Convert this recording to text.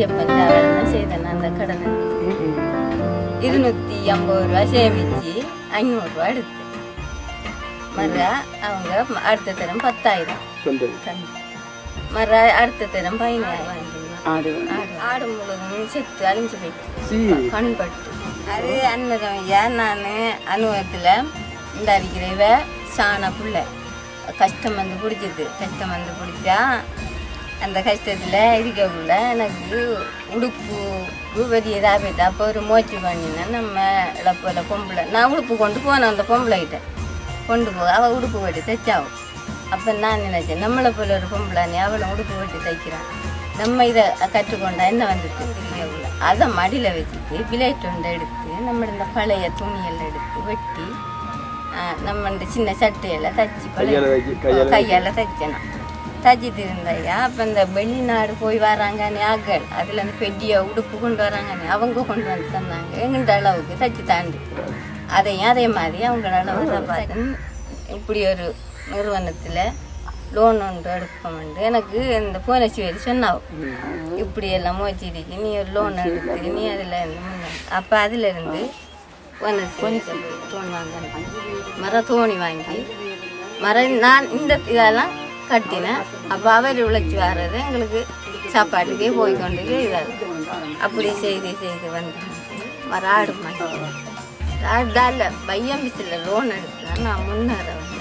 ஐயப்பன் வேலை தான் செய்தேன் அந்த கடனை 250 ரூபா சேமிச்சு 500 ரூபா எடுத்து மறு அவங்க அடுத்த தரம் 10,000 மறு அடுத்த தரம் 15,000 ஆடு முழுதும் செத்து அழிஞ்சு போயிட்டு கண்பட்டு அது அன்னதம் ஐயா நான் அனுபவத்தில் இந்த அடிக்கிறவ சாண புள்ள கஷ்டம் வந்து பிடிச்சிது கஷ்டம் வந்து பிடிச்சா அந்த கஷ்டத்தில் இருக்கக்குள்ள எனக்கு உடுப்பு பெரியதாக போயிட்டா அப்போ ஒரு மோச்சி பண்ணினேன் நம்ம இழப்பில் பொம்பளை நான் உடுப்பு கொண்டு போனேன் அந்த பொம்பளைகிட்ட கொண்டு போக அவள் உடுப்பு வெட்டி தைச்சாவும் அப்போ நான் நினச்சேன் நம்மளை போல ஒரு பொம்பளை நீ அவளை உடுப்பு வெட்டி தைக்கிறான் நம்ம இதை கற்றுக்கொண்டா என்ன வந்துட்டு தெரியல அதை மடியில் வச்சுட்டு பிளேட் ஒன்றை எடுத்து நம்ம இந்த பழைய துணியெல்லாம் எடுத்து வெட்டி நம்ம இந்த சின்ன சட்டையெல்லாம் தைச்சி கையால் தைச்சேனா தைச்சிட்டு இருந்தாயா அப்போ இந்த வெளிநாடு போய் வராங்கன்னு ஆக்கள் அதில் அந்த பெட்டியை உடுப்பு கொண்டு வராங்கன்னு அவங்க கொண்டு வந்து தந்தாங்க எங்கள்ட அளவுக்கு தைச்சி தாண்டி அதையும் அதே மாதிரி அவங்கள அளவு பார்த்து இப்படி ஒரு நிறுவனத்தில் லோன் ஒன்று எடுப்போம்ண்டு எனக்கு இந்த புவனேஸ்வரி சொன்னாவும் இப்படியெல்லாம் மோச்சிருக்கு நீ ஒரு லோன் எடுத்து நீ அதில் இருந்து அப்போ அதிலிருந்து புவனேஸ்வரி தோணி வாங்க தோணி வாங்கி நான் இந்த இதெல்லாம் கட்டினேன் அப்போ அவர் உழைச்சி வர்றது எங்களுக்கு சாப்பாட்டுக்கே போய்கொண்டு இதாக அப்படி செய்து வந்து ஆடு மாதிரி ஆடுதால பையம்பிசில் லோன் எடுத்தேன் நான் முன்னேற வந்து